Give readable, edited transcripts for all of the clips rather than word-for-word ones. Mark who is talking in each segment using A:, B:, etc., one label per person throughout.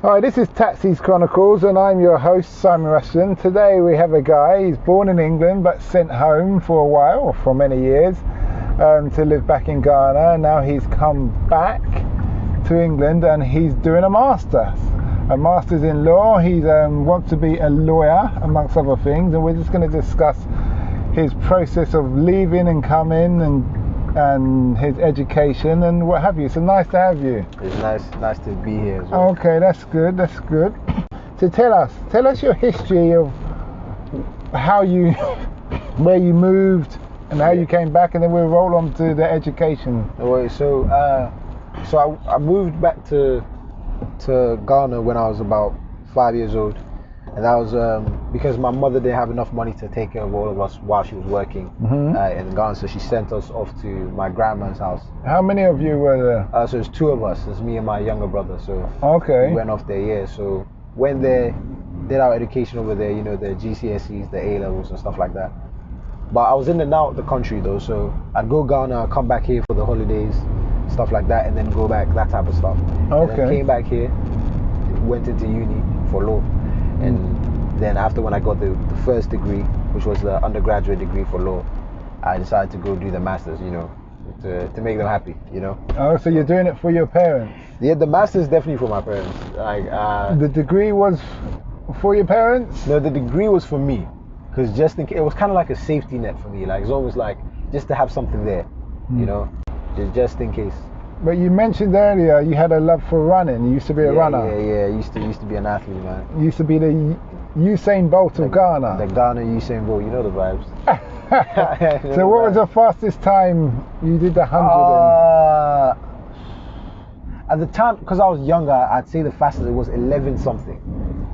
A: Hi, this is Taxi's Chronicles and I'm your host, Simon Rushton. Today we have a guy, he's born in England but sent home for a while, or for many years, to live back in Ghana. Now he's come back to England and he's doing a master's in law. He wants to be a lawyer, amongst other things, and we're just going to discuss his process of leaving and coming and his education and what have you. So nice to have you.
B: It's nice to be here as well.
A: Okay, that's good. So tell us your history of where you moved and how you came back, and then we'll roll on to the education.
B: So I moved back to Ghana when I was about 5 years old, and that was because my mother didn't have enough money to take care of all of us while she was working in Ghana, so she sent us off to my grandma's house.
A: How many of you were there?
B: So it's two of us. It's me and my younger brother. So
A: okay,
B: we went off there. Yeah. So went there, did our education over there. You know, the GCSEs, the A levels, and stuff like that. But I was in and out of the country though, so I'd go Ghana, come back here for the holidays, stuff like that, and then go back, that type of stuff.
A: Okay.
B: And then came back here, went into uni for law, and then after when I got the first degree, which was the undergraduate degree for law, I decided to go do the masters, you know, to make them happy, you know.
A: Oh, so you're doing it for your parents?
B: Yeah, the masters definitely for my parents.
A: The degree was for your parents?
B: No, the degree was for me, because it was kind of like a safety net for me. Like it's almost like just to have something there, you know, just in case.
A: But you mentioned earlier you had a love for running. You used to be a runner.
B: Yeah. I used to be an athlete, man.
A: You used to be the Usain Bolt of Ghana.
B: The Ghana Usain Bolt, you know the vibes.
A: So what was the fastest time you did the 100
B: At the time, because I was younger, I'd say the fastest it was 11 something.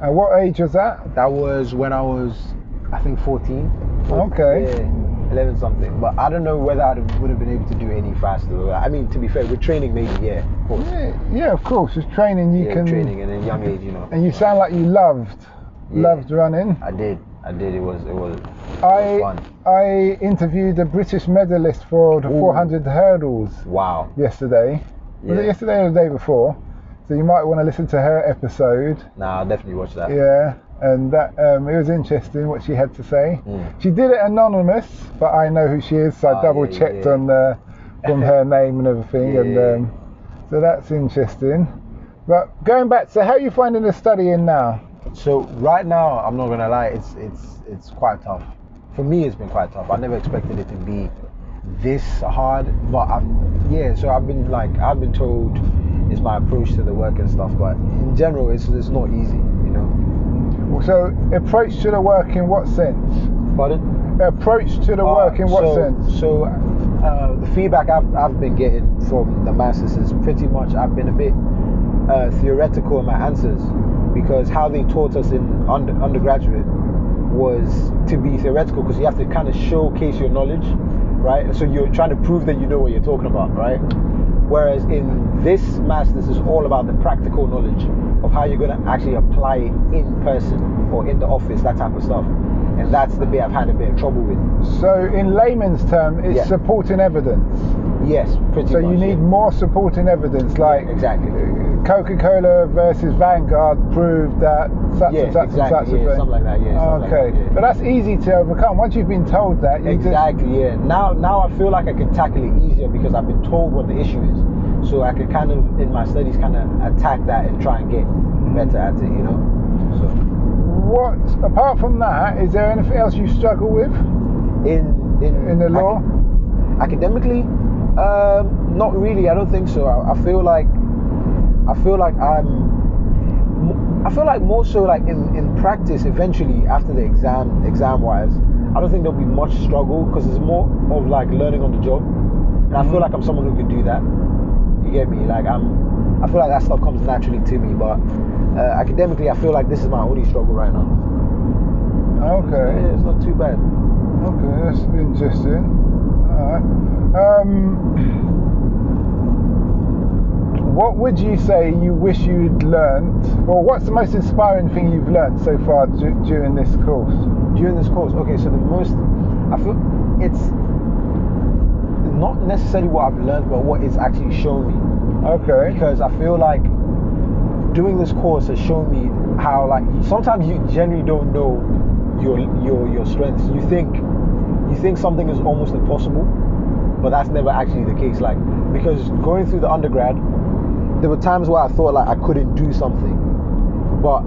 A: And what age was that?
B: That was when I was, I think 14.
A: Okay.
B: Yeah, 11 something. But I don't know whether I would have been able to do any faster. I mean, to be fair, with training maybe, yeah, of course.
A: Yeah, of course. With training you can.
B: Training and in young age, you know.
A: And you sound like you loved running.
B: I did. It was fun.
A: I interviewed a British medalist for the 400 hurdles.
B: Wow.
A: Yesterday. Was it yesterday or the day before? So you might want to listen to her episode.
B: Nah, I'll definitely watch that.
A: Yeah, and that it was interesting what she had to say. She did it anonymous, but I know who she is, so I double checked on from her name and everything, and so that's interesting. But going back, so how are you finding the studying now?
B: So right now, I'm not gonna lie, it's quite tough. For me, it's been quite tough. I never expected it to be this hard, but I've been told it's my approach to the work and stuff, but in general, it's not easy, you know.
A: So approach to the work in what sense?
B: Pardon?
A: Approach to the work in what sense?
B: So the feedback I've been getting from the masters is pretty much I've been a bit theoretical in my answers, because how they taught us in undergraduate was to be theoretical, because you have to kind of showcase your knowledge, right? So you're trying to prove that you know what you're talking about, right? Whereas in this masters is all about the practical knowledge of how you're going to actually apply it in person or in the office, that type of stuff. And that's the bit I've had a bit of trouble with.
A: So in layman's term, it's supporting evidence.
B: Yes, pretty much.
A: So you need more supporting evidence, like
B: exactly.
A: Coca-Cola versus Vanguard proved that such and such and such a thing.
B: Something like that.
A: Okay,
B: like that,
A: but that's easy to overcome once you've been told that.
B: Now I feel like I can tackle it easier because I've been told what the issue is, so I can kind of in my studies kind of attack that and try and get better at it, you know. So
A: what apart from that, is there anything else you struggle with in the law?
B: Academically, not really. I don't think so. I feel like more so like in practice eventually after the exam wise, I don't think there'll be much struggle, because it's more of like learning on the job, and I feel like I'm someone who can do that. You get me? Like I feel like that stuff comes naturally to me, but academically I feel like this is my only struggle right now.
A: Okay.
B: Yeah, it's not too bad.
A: Okay, that's interesting. Alright. What would you say you wish you'd learnt, or what's the most inspiring thing you've learnt so far during this course?
B: During this course, okay, so I feel it's not necessarily what I've learned, but what it's actually shown me.
A: Okay.
B: Because I feel like doing this course has shown me how, like, sometimes you genuinely don't know your strengths. You think something is almost impossible, but that's never actually the case. Like, because going through the undergrad, there were times where I thought like I couldn't do something, but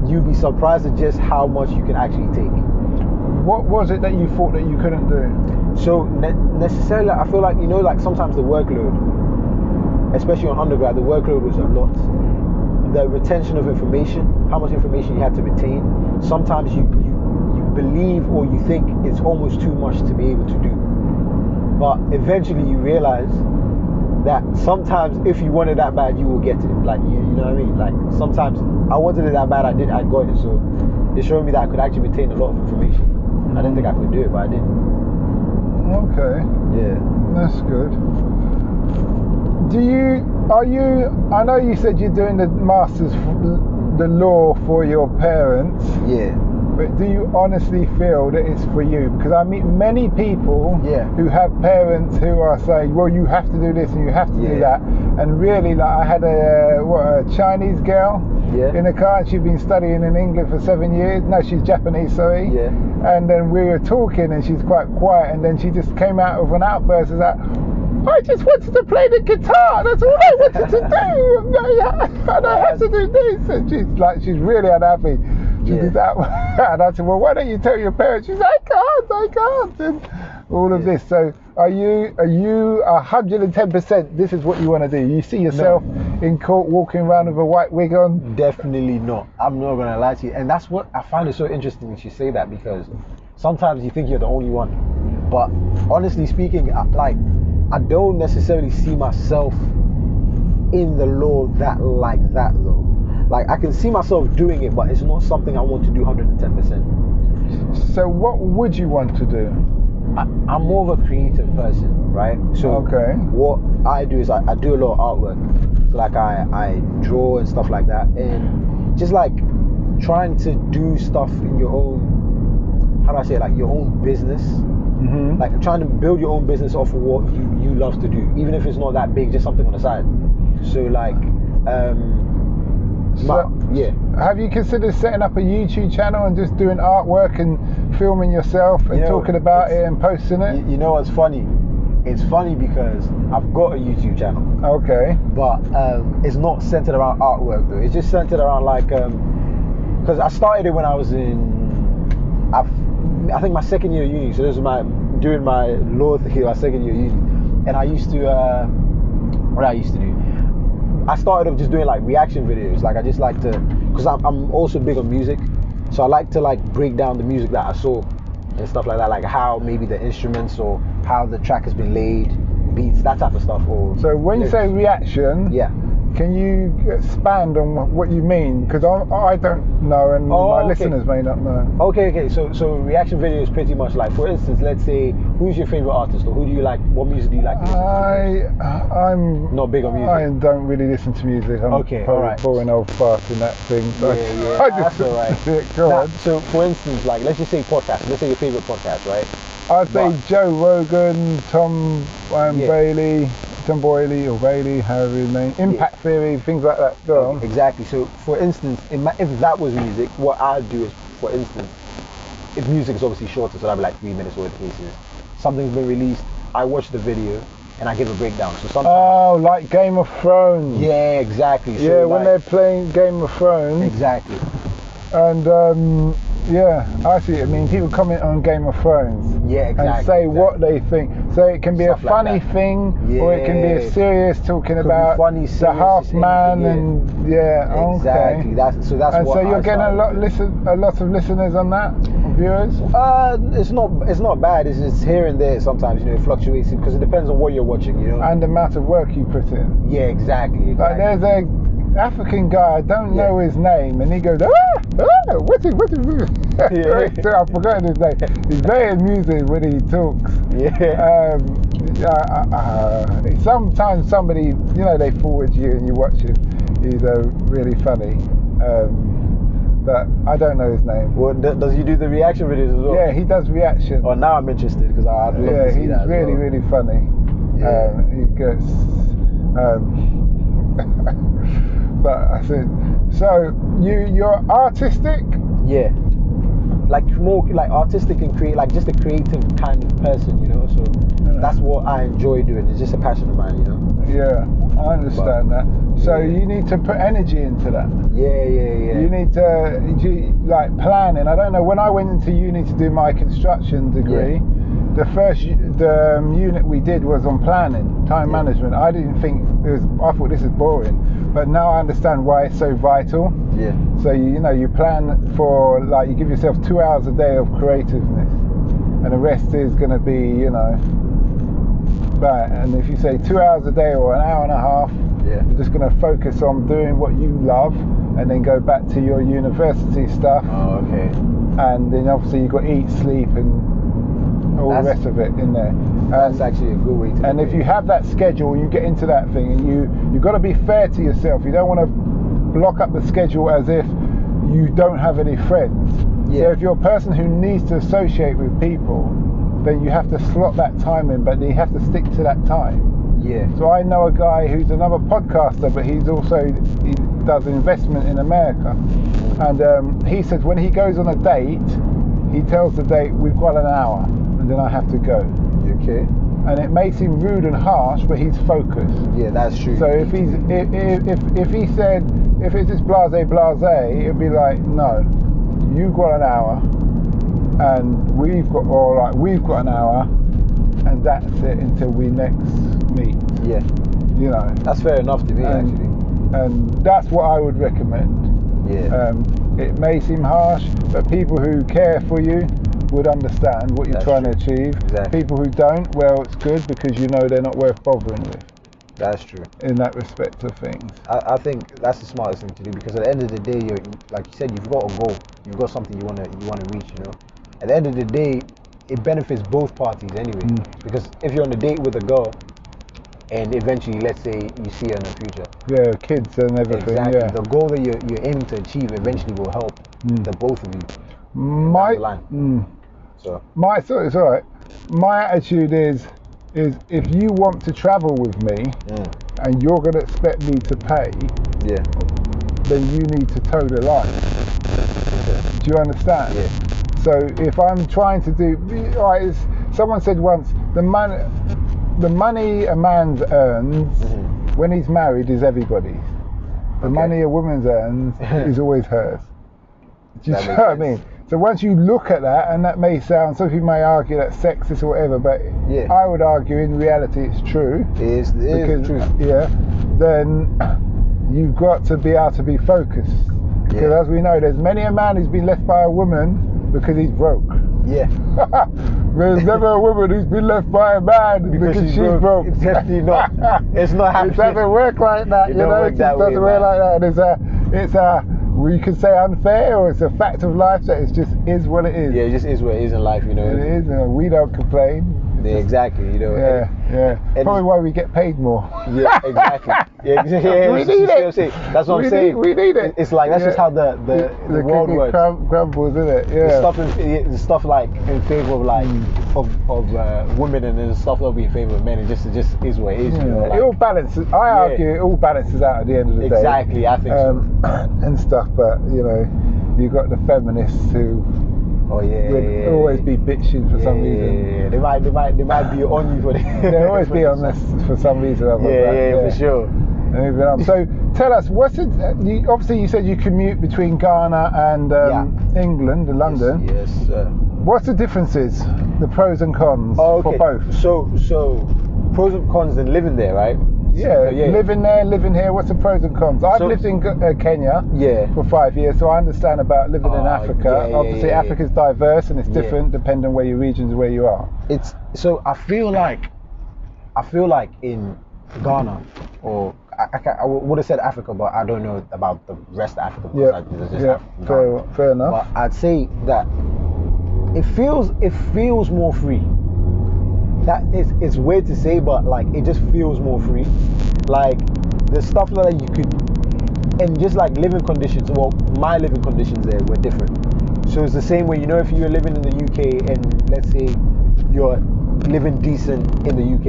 B: you'd be surprised at just how much you can actually take.
A: What was it that you thought that you couldn't do?
B: So necessarily, I feel like, you know, like sometimes the workload, especially on undergrad, the workload was a lot. The retention of information, how much information you had to retain. Sometimes you believe or you think it's almost too much to be able to do. But eventually you realize that sometimes if you want it that bad, you will get it. Like, you know what I mean? Like, sometimes I wanted it that bad, I got it. So it showed me that I could actually retain a lot of information. I didn't think I could do it, but I did.
A: Okay.
B: Yeah.
A: That's good. I know you said you're doing the masters, the law for your parents.
B: Yeah.
A: But do you honestly feel that it's for you? Because I meet many people who have parents who are saying, well, you have to do this and you have to do that. And really, like, I had a Chinese girl in the car, and she'd been studying in England for 7 years. No, she's Japanese, sorry.
B: Yeah.
A: And then we were talking and she's quite quiet, and then she just came out with an outburst of that. I just wanted to play the guitar. That's all I wanted to do. And I had to do this. And she's really unhappy. She did that. And I said, well, why don't you tell your parents? She's like, I can't. And all of this. So are you 110% this is what you want to do? You see yourself in court walking around with a white wig on?
B: Definitely not. I'm not going to lie to you. And that's what I find it so interesting that you say that, because sometimes you think you're the only one. But honestly speaking, I don't necessarily see myself in the law like that though. Like, I can see myself doing it, but it's not something I want to do 110%.
A: So what would you want to do?
B: I'm more of a creative person, right? So what I do is I do a lot of artwork. So like I draw and stuff like that, and just like trying to do stuff in your own, how do I say it, like your own business. Mm-hmm. Like trying to build your own business off of what you love to do, even if it's not that big, just something on the side. So like,
A: have you considered setting up a YouTube channel and just doing artwork and filming yourself and talking about it and posting it?
B: You know what's funny? It's funny because I've got a YouTube channel. Okay. But it's not centered around artwork though. It's just centered around like, because I started it when I was I think my second year of uni. So this was during my law year, my second year of uni. And I used to, what I used to do, I started off just doing like reaction videos. Like I just like to, because I'm also big on music. So I like to like break down the music that I saw and stuff like that. Like how maybe the instruments or how the track has been laid, beats, that type of stuff. Or
A: so when you say reaction, can you expand on what you mean? Because I don't know, and my listeners may not know. Okay.
B: So reaction video is pretty much like, for instance, let's say, who's your favorite artist, or who do you like? What music do you like?
A: I'm
B: not big on music.
A: I don't really listen to music. I'm probably boring old fart in that thing. So I just,
B: that's alright.
A: Go on.
B: So for instance, like let's just say podcast. Let's say your favorite podcast, right?
A: I'd say Joe Rogan, Tom Bailey. Tom Boyley or Bailey, however his name, Impact Theory, things like that. Go on.
B: Exactly. So, for instance, if that was music, what I'd do is, for instance, if music is obviously shorter, so that'd be like 3 minutes or whatever the case is. Something's been released, I watch the video and I give a breakdown. So sometimes,
A: like Game of Thrones.
B: Yeah, exactly. So
A: yeah, when they're playing Game of Thrones.
B: Exactly.
A: And I see. I mean, people comment on Game of Thrones.
B: Yeah, exactly.
A: And say what they think. So it can be stuff a funny thing, or it can be a serious talking about
B: funny,
A: the half man and
B: exactly. That's
A: and
B: what.
A: So you're getting a lot of listeners on that, viewers.
B: It's not bad. It's just here and there. Sometimes it fluctuates because it depends on what you're watching.
A: And the amount of work you put in.
B: Yeah, exactly.
A: Like there's a African guy, I don't know his name, and he goes, what's it? I've forgotten his name. He's very amusing when he talks. Yeah. Sometimes somebody, they forward you and you watch him. He's really funny. But I don't know his name.
B: Well, does he do the reaction videos as well?
A: Yeah, he does reaction.
B: Oh, now I'm interested because I'd love to see that.
A: Yeah, he's really, really funny.
B: Yeah.
A: He gets. But I said, so you're artistic?
B: Yeah. Like more like artistic and create, like just a creative kind of person, you know. So that's what I enjoy doing. It's just a passion of mine, you know.
A: Yeah, I understand that. So you need to put energy into that.
B: Yeah.
A: You need to like planning. I don't know. When I went into uni to do my construction degree, the first unit we did was on planning, time management. I didn't think I thought this is boring, but now I understand why it's so vital.
B: Yeah.
A: So you plan for, like, you give yourself 2 hours a day of creativeness, and the rest is going to be right. And if you say 2 hours a day or an hour and a half, you're just going to focus on doing what you love, and then go back to your university stuff.
B: Oh, okay.
A: And then obviously you've got to eat, sleep, and all the rest of it in there.
B: That's actually a good way to.
A: And if you have that schedule, you get into that thing, and you've got to be fair to yourself. You don't want to block up the schedule as if you don't have any friends. So if you're a person who needs to associate with people, then you have to slot that time in, but you have to stick to that time.
B: Yeah.
A: So I know a guy who's another podcaster, but he does investment in America, and he says when he goes on a date, he tells the date, we've got an hour, and then I have to go.
B: Okay.
A: And it may seem rude and harsh, but he's focused.
B: Yeah, that's true.
A: So if he said, if it's just blase, it'd be like, no, you've got an hour, and we've got an hour, and that's it until we next meet.
B: Yeah.
A: You know.
B: That's fair enough to me, actually.
A: And that's what I would recommend.
B: Yeah.
A: It may seem harsh, but people who care for you would understand what you're trying to achieve.
B: Exactly.
A: People who don't, well, it's good because you know they're not worth bothering with.
B: That's true.
A: In that respect of things.
B: I think that's the smartest thing to do, because at the end of the day, you're, like you said, you've got a goal. You've got something you want to reach, you know. At the end of the day, it benefits both parties anyway. Because if you're on a date with a girl, and eventually, let's say, you see her in the future.
A: Yeah, kids and everything.
B: Exactly.
A: Yeah.
B: The goal that you're aiming to achieve eventually will help the both of you.
A: My it's all right. My attitude is if you want to travel with me and you're going to expect me to pay, then you need to toe the line. Do you understand?
B: Yeah.
A: So if I'm trying to do, someone said once, the money a man earns when he's married is everybody's. The money a woman earns is always hers. Do you know what I mean? So once you look at that, and that may sound, some people may argue that's sexist or whatever, but I would argue in reality it's true.
B: It is true.
A: Yeah. Then you've got to be able to be focused. Because as we know, there's many a man who's been left by a woman because he's broke.
B: Yeah.
A: There's never a woman who's been left by a man because she's broke.
B: It's definitely not. It's not happening.
A: It doesn't work like that.
B: It doesn't
A: work like that. And it's we can say unfair, or it's a fact of life that it just is what it is.
B: Yeah, it just is what it is in life, you know.
A: It is. We don't complain.
B: Yeah, exactly, you know.
A: Yeah. Probably why we get paid more.
B: Yeah, exactly.
A: We need it.
B: That's what I'm saying.
A: We need it.
B: It's like that's just how the world works.
A: Crumbles, isn't it? Yeah.
B: The stuff like in favor of like of women, and then stuff that'll be in favor of men. It just is what it is. You know, like,
A: it all balances. I argue it all balances out at the end of the day.
B: Exactly, I think so.
A: And stuff, but you know, you've got the feminists who. Always be bitching for some reason.
B: Yeah, they might be on you for that.
A: They'll always be on this for some reason.
B: For sure.
A: So tell us, obviously you said you commute between Ghana and England and London.
B: Yes, sir.
A: What's the differences, the pros and cons for both?
B: So pros and cons in living there, right?
A: Living there, living here. What's the pros and cons? I've lived in Kenya for 5 years, so I understand about living in Africa. Obviously, Africa's diverse and it's different depending on where your regions, where you are.
B: I feel like in Ghana, or I would have said Africa, but I don't know about the rest of Africa.
A: Fair enough.
B: But I'd say that it feels more free. That it's weird to say, but like it just feels more free. Like the stuff that you could, and just like living conditions. Well, my living conditions there were different. So it's the same way, you know, if you're living in the UK and let's say you're living decent in the UK,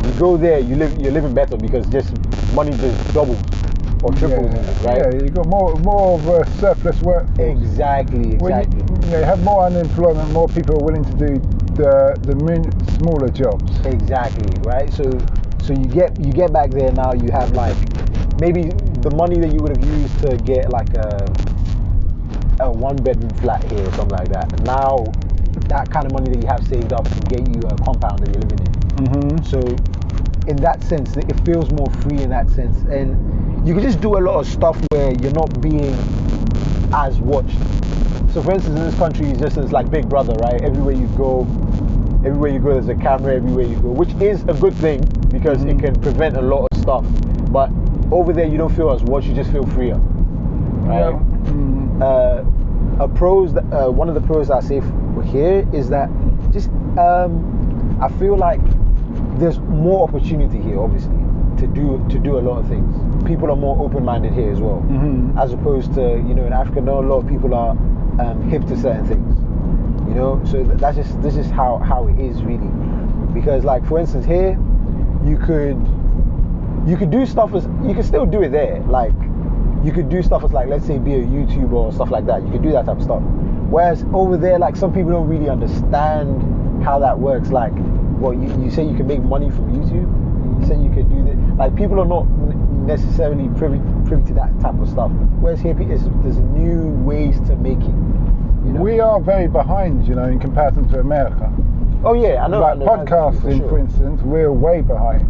B: you go there, you're living better because just money just doubles. or triples in it, right?
A: Yeah, you've got more of a surplus workforce.
B: Exactly.
A: When you have more unemployment, more people are willing to do the smaller jobs.
B: Exactly, right? So you get back there now. You have like maybe the money that you would have used to get like a 1-bedroom flat here or something like that. Now that kind of money that you have saved up can get you a compound that you're living in.
A: Mm-hmm.
B: So in that sense, it feels more free in that sense, and you can just do a lot of stuff where you're not being as watched. So for instance, in this country, it's like Big Brother, right? Everywhere you go, there's a camera everywhere you go, which is a good thing because it can prevent a lot of stuff. But over there, you don't feel as watched, you just feel freer, right?
A: Yeah.
B: One of the pros I say here is that just I feel like there's more opportunity here, obviously, to do a lot of things. People are more open-minded here as well, as opposed to in Africa, not a lot of people are hip to certain things. So this is how it is really, because like for instance here, you could do stuff as you can still do it there. Like you could do stuff as like, let's say, be a YouTuber or stuff like that. You could do that type of stuff. Whereas over there, like some people don't really understand how that works. Like, well, you say you can make money from YouTube. You say you could do this. Like people are not necessarily privy to that type of stuff. Whereas here, there's new ways to make it.
A: We are very behind, in comparison to America.
B: Oh yeah, I know.
A: Like podcasting, for instance, we're way behind.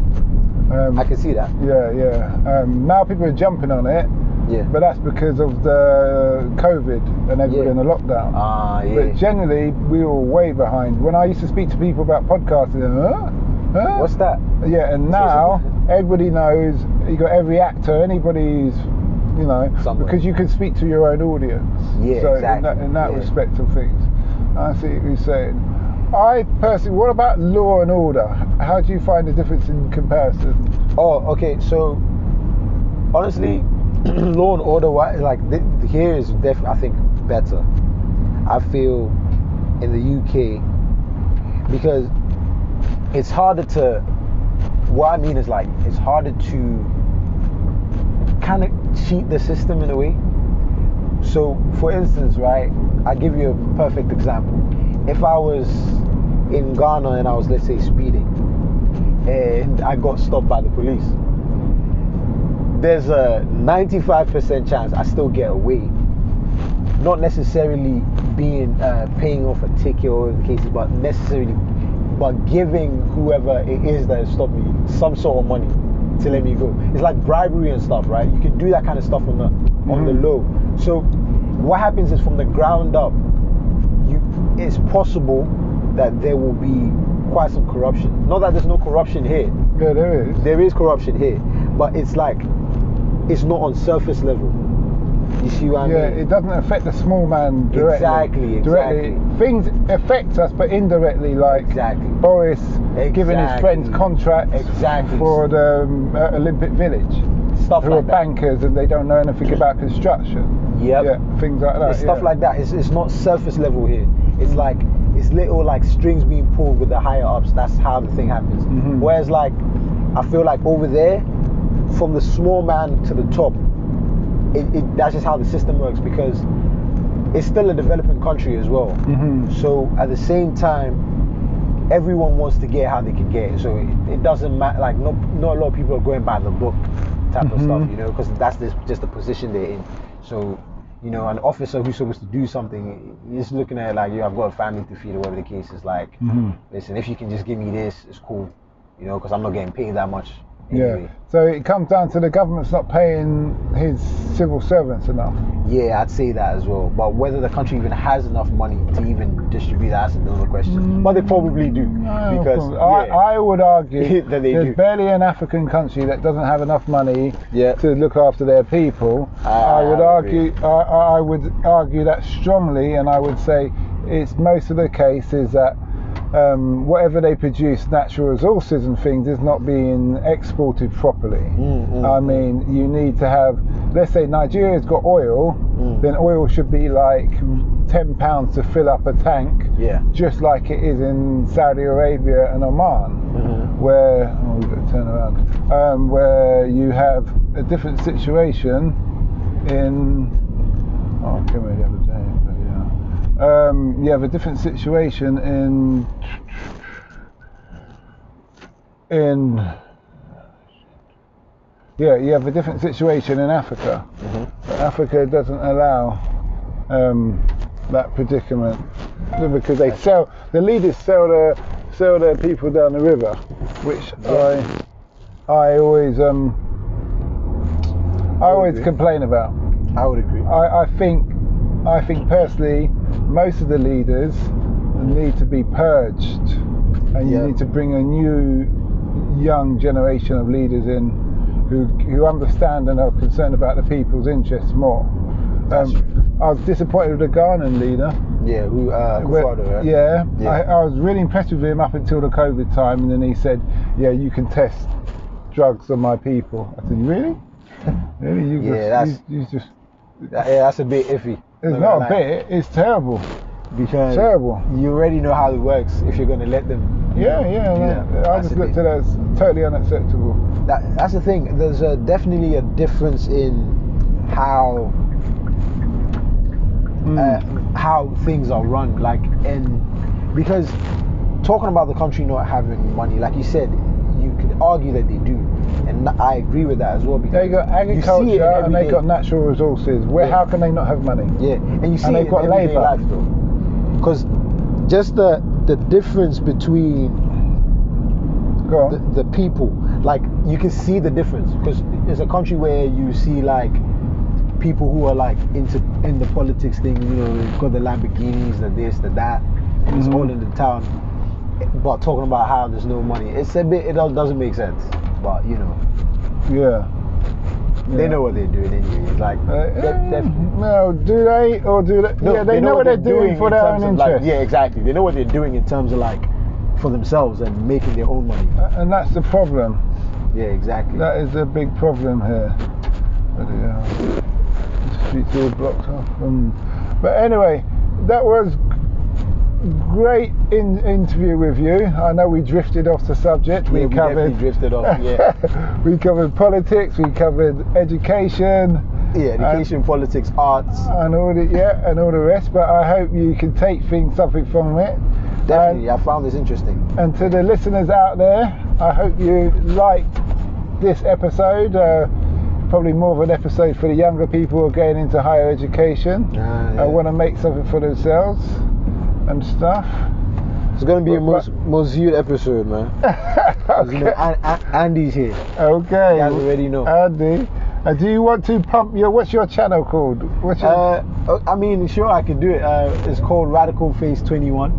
B: I can see that.
A: Yeah. Now people are jumping on it.
B: Yeah.
A: But that's because of the COVID and everybody in the lockdown.
B: Yeah.
A: But generally, we were way behind. When I used to speak to people about podcasting, huh?
B: What's that?
A: Yeah, and now everybody knows. You got every actor, anybody's,
B: somewhere.
A: because you can speak to your own audience.
B: Yeah,
A: so
B: exactly.
A: in that respect of things, I see what you're saying. I personally, what about law and order? How do you find the difference in comparison?
B: Oh, okay. So honestly, law and order, like here is definitely, I think, better. I feel in the UK, because it's harder to. What I mean is like it's harder to kind of cheat the system in a way. So, for instance, right, I give you a perfect example. If I was in Ghana and I was, let's say, speeding, and I got stopped by the police, there's a 95% chance I still get away. Not necessarily paying off a ticket or the cases, but giving whoever it is that has stopped me some sort of money to let me go. It's like bribery and stuff, right? You can do that kind of stuff on the low. So what happens is from the ground up, it's possible that there will be quite some corruption. Not that there's no corruption here.
A: Yeah, there is.
B: There is corruption here, but it's like it's not on surface level. You see what I mean?
A: Yeah, it doesn't affect the small man directly.
B: Exactly.
A: Things affect us, but indirectly, like Boris giving his friends contracts for the Olympic Village.
B: Stuff
A: who
B: like
A: are
B: that.
A: Bankers and they don't know anything about construction.
B: Yep.
A: Yeah, things like that.
B: It's stuff like that. It's not surface level here. It's like it's little like strings being pulled with the higher ups. That's how the thing happens. Whereas like I feel like over there, from the small man to the top, that's just how the system works, because it's still a developing country as well. So at the same time, everyone wants to get how they can get. So it doesn't matter. Like not a lot of people are going by the book type of stuff, because that's just the position they're in. So an officer who's supposed to do something, he's looking at it like, I've got a family to feed, or whatever the case is. Like, listen, if you can just give me this, it's cool, because I'm not getting paid that much. Anyway.
A: Yeah. So it comes down to the government's not paying his civil servants enough.
B: Yeah, I'd say that as well. But whether the country even has enough money to even distribute, that's another question. But they probably do, because
A: I would argue
B: that there's
A: barely an African country that doesn't have enough money to look after their people. I would argue that strongly, and I would say it's most of the case is that whatever they produce, natural resources and things, is not being exported properly. I mean, you need to have, let's say Nigeria's got oil, then oil should be like £10 to fill up a tank, just like it is in Saudi Arabia and Oman, where we've got to turn around, where you have a different situation in. Oh, I came here the other day. You have a different situation you have a different situation in Africa. Africa doesn't allow that predicament because the leaders sell their people down the river, which I always complain about.
B: I would agree.
A: I think personally, most of the leaders need to be purged, and you need to bring a new, young generation of leaders in who understand and are concerned about the people's interests more. I was disappointed with the Ghanaian leader.
B: Yeah, Kufuor, right?
A: Yeah. I was really impressed with him up until the COVID time, and then he said, "Yeah, you can test drugs on my people." I said, "Really? Really?
B: That's a bit iffy.
A: It's not a bit. It's terrible.
B: Because
A: terrible.
B: You already know how it works if you're going to let them.
A: I just looked at it as totally unacceptable.
B: That's the thing. There's definitely a difference in how things are run. Because talking about the country not having money, like you said, you could argue that they do, and I agree with that as well. Because
A: they got agriculture and they got natural resources. How can they not have money?
B: Yeah, and you see
A: they've got labour.
B: Life, though, because just the difference between the people, like you can see the difference because it's a country where you see like people who are like in the politics thing. You know, they've got the Lamborghinis, the this, the that, and it's all in the town. But talking about how there's no money, it doesn't make sense. But you know, they know what they're doing anyway. It's like,
A: no, do they or do they? No, they know what they're doing for their own interest.
B: Exactly. They know what they're doing in terms of like for themselves and making their own money.
A: And that's the problem.
B: Yeah, exactly.
A: That is a big problem here. The streets all blocked off. But anyway, that was great interview with you. I know we drifted off the subject.
B: We definitely drifted off. Yeah.
A: We covered politics. We covered education.
B: Yeah, education, politics, arts,
A: and all the rest. But I hope you can take something from it.
B: Definitely, I found this interesting.
A: And to the listeners out there, I hope you liked this episode. Probably more of an episode for the younger people who are getting into higher education. Want to make something for themselves and stuff.
B: It's going to be a most viewed episode, man.
A: Okay.
B: You know, Andy's here.
A: Okay.
B: You guys already know.
A: Andy. Do you want to pump what's your channel called?
B: I mean, sure, I can do it. It's called Radical Face 21.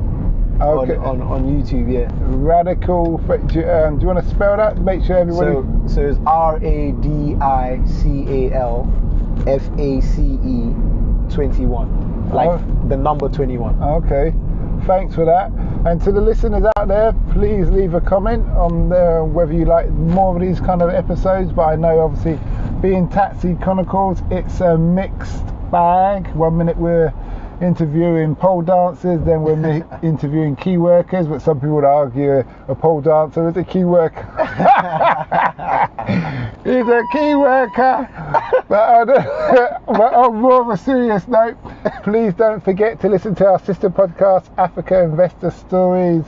B: Okay. On YouTube, yeah.
A: Radical. Do you want to spell that? Make sure everybody.
B: So it's RADICALFACE 21, like the number 21.
A: Okay. Thanks for that. And to the listeners out there, please leave a comment on whether you like more of these kind of episodes. But I know, obviously, being Taxi Chronicles, it's a mixed bag. 1 minute we're interviewing pole dancers, then we're interviewing key workers, but some people would argue a pole dancer is a key worker. He's a key worker. But on more of a serious note, please don't forget to listen to our sister podcast, Africa Investor Stories,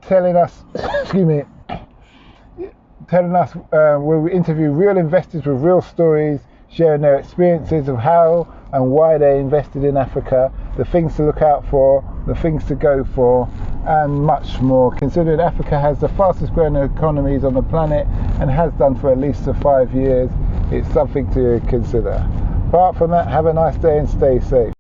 A: telling us where we interview real investors with real stories, sharing their experiences of how and why they invested in Africa, the things to look out for, the things to go for, and much more. Considering Africa has the fastest growing economies on the planet and has done for at least 5 years, it's something to consider. Apart from that, have a nice day and stay safe.